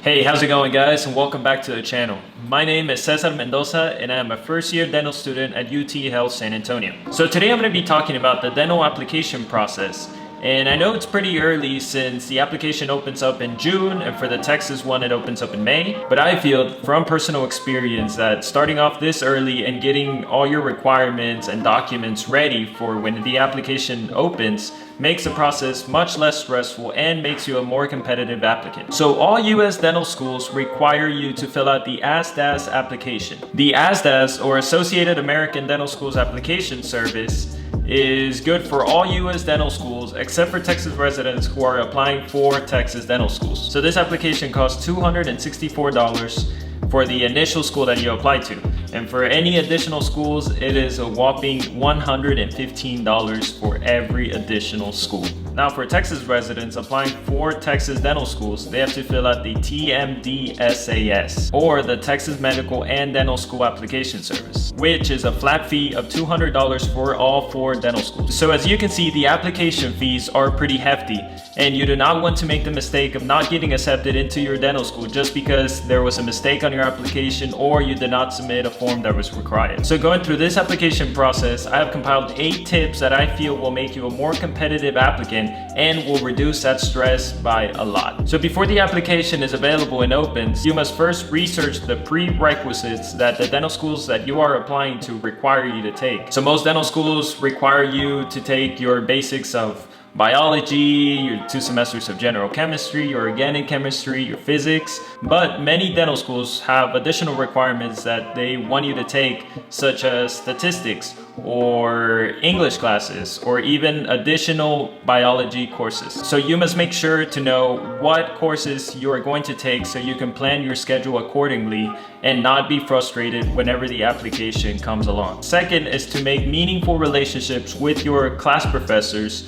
Hey, how's it going guys, and welcome back to the channel. My name is Cesar and I am a first year dental student at UT Health San Antonio. So today I'm going to be talking about the dental application process. And I know it's pretty early since the application opens up in June, and for the Texas one it opens up in May. But I feel from personal experience that starting off this early and getting all your requirements and documents ready for when the application opens makes the process much less stressful and makes you a more competitive applicant. So all US dental schools require you to fill out the ADEA application. The ADEA, or Associated American Dental Schools Application Service, is good for all US dental schools except for Texas residents who are applying for Texas dental schools. So this application costs $264 for the initial school that you apply to. And for any additional schools, it is a whopping $115 for every additional school. Now for Texas residents applying for Texas dental schools, they have to fill out the TMDSAS, or the Texas Medical and Dental School Application Service, which is a flat fee of $200 for all 4 dental schools. So as you can see, the application fees are pretty hefty, and you do not want to make the mistake of not getting accepted into your dental school just because there was a mistake on your application or you did not submit a form that was required. So going through this application process, I have compiled 8 tips that I feel will make you a more competitive applicant and will reduce that stress by a lot. So before the application is available and opens, you must first research the prerequisites that the dental schools that you are applying to require you to take. So most dental schools require you to take your basics of biology, your 2 semesters of general chemistry, your organic chemistry, your physics, but many dental schools have additional requirements that they want you to take, such as statistics or English classes or even additional biology courses. So you must make sure to know what courses you are going to take so you can plan your schedule accordingly and not be frustrated whenever the application comes along. Second is to make meaningful relationships with your class professors,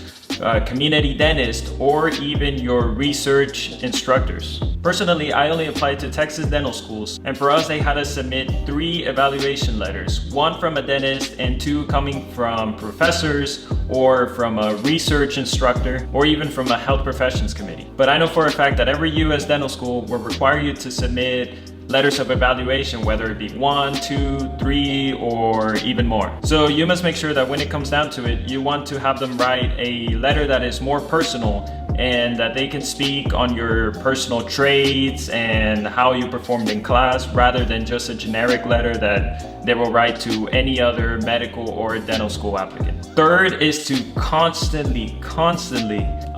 community dentist, or even your research instructors. Personally, I only applied to Texas dental schools, and for us they had us submit 3 evaluation letters, 1 from a dentist and 2 coming from professors or from a research instructor or even from a health professions committee. But I know for a fact that every US dental school will require you to submit letters of evaluation, whether it be 1, 2, 3, or even more. So you must make sure that when it comes down to it, you want to have them write a letter that is more personal and that they can speak on your personal traits and how you performed in class, rather than just a generic letter that they will write to any other medical or dental school applicant. Third is to constantly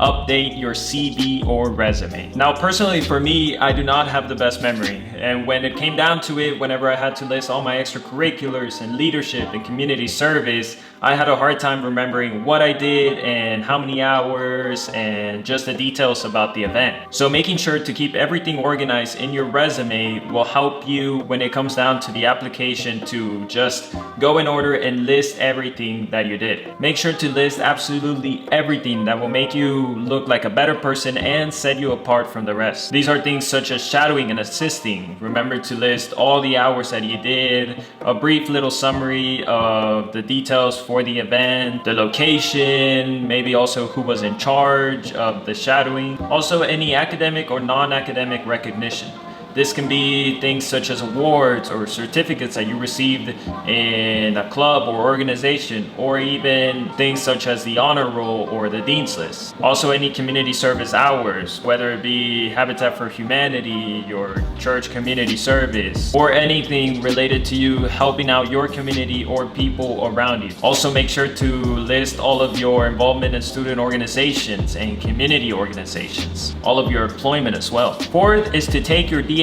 update your CV or resume. Now personally for me, I do not have the best memory, and when it came down to it, whenever I had to list all my extracurriculars and leadership and community service, I had a hard time remembering what I did and how many hours and just the details about the event. So making sure to keep everything organized in your resume will help you when it comes down to the application to just go in order and list everything that you did. Make sure to list absolutely everything that will make you look like a better person and set you apart from the rest. These are things such as shadowing and assisting. Remember to list all the hours that you did, a brief little summary of the details for the event, the location, maybe also who was in charge of the shadowing, also any academic or non-academic recognition. This can be things such as awards or certificates that you received in a club or organization, or even things such as the honor roll or the dean's list. Also any community service hours, whether it be Habitat for Humanity, your church community service, or anything related to you helping out your community or people around you. Also make sure to list all of your involvement in student organizations and community organizations, all of your employment as well. Fourth is to take your DAT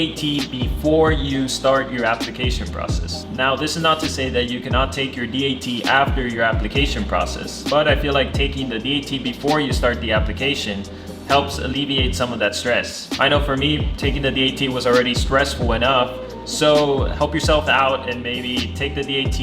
before you start your application process. Now, this is not to say that you cannot take your DAT after your application process, but I feel like taking the DAT before you start the application helps alleviate some of that stress. I know for me, taking the DAT was already stressful enough, so help yourself out and maybe take the DAT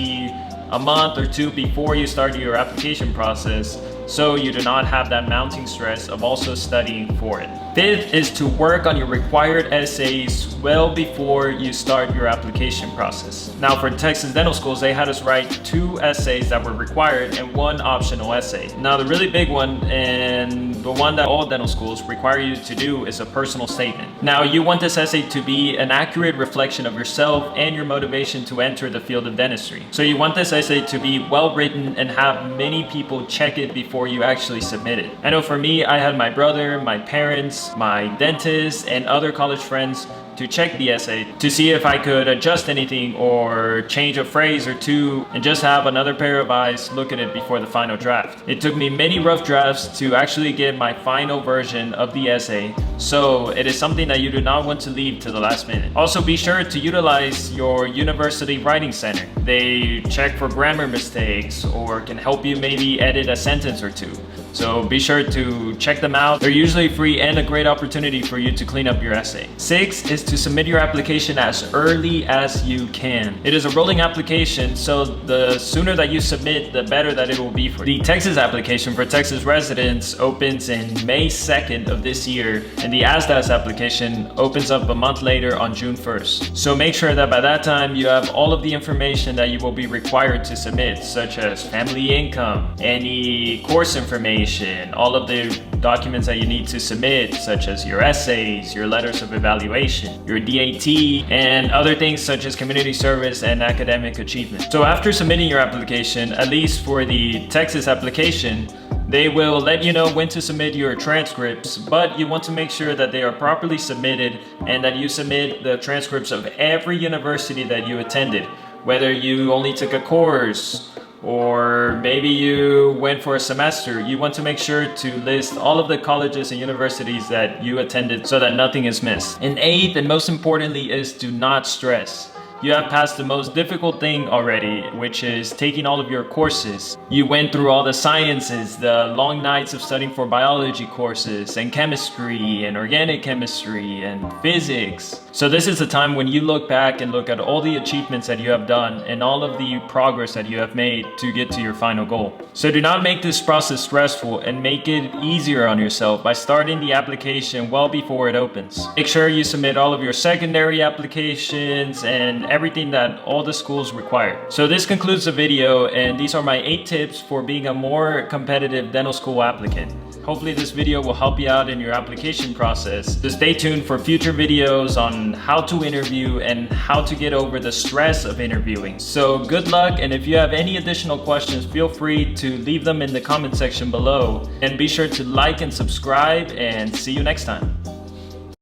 a month or 2 before you start your application process, so you do not have that mounting stress of also studying for it. Fifth is to work on your required essays well before you start your application process. Now for Texas dental schools, they had us write 2 essays that were required and 1 optional essay. Now the really big one, and the one that all dental schools require you to do is a personal statement. Now, you want this essay to be an accurate reflection of yourself and your motivation to enter the field of dentistry. So you want this essay to be well written and have many people check it before you actually submit it. I know for me, I had my brother, my parents, my dentist, and other college friends to check the essay to see if I could adjust anything or change a phrase or two, and just have another pair of eyes look at it before the final draft. It took me many rough drafts to actually get my final version of the essay, so it is something that you do not want to leave to the last minute. Also, be sure to utilize your university writing center. They check for grammar mistakes or can help you maybe edit a sentence or two. So be sure to check them out. They're usually free and a great opportunity for you to clean up your essay. 6 is to submit your application as early as you can. It is a rolling application, so the sooner that you submit, the better that it will be for you. The Texas application for Texas residents opens in May 2nd of this year, and the AADSAS application opens up a month later on June 1st. So make sure that by that time you have all of the information that you will be required to submit, such as family income, any course information, all of the documents that you need to submit, such as your essays, your letters of evaluation, your DAT, and other things such as community service and academic achievement. So after submitting your application, at least for the Texas application, they will let you know when to submit your transcripts, but you want to make sure that they are properly submitted and that you submit the transcripts of every university that you attended, whether you only took a course or maybe you went for a semester. You want to make sure to list all of the colleges and universities that you attended so that nothing is missed. And 8th, and most importantly, is do not stress. You have passed the most difficult thing already, which is taking all of your courses. You went through all the sciences, the long nights of studying for biology courses, and chemistry, and organic chemistry, and physics. So this is the time when you look back and look at all the achievements that you have done and all of the progress that you have made to get to your final goal. So do not make this process stressful, and make it easier on yourself by starting the application well before it opens. Make sure you submit all of your secondary applications and everything that all the schools require. So this concludes the video, and these are my 8 tips for being a more competitive dental school applicant. Hopefully this video will help you out in your application process. So stay tuned for future videos on how to interview and how to get over the stress of interviewing. So good luck, and if you have any additional questions, feel free to leave them in the comment section below. And be sure to like and subscribe, and see you next time.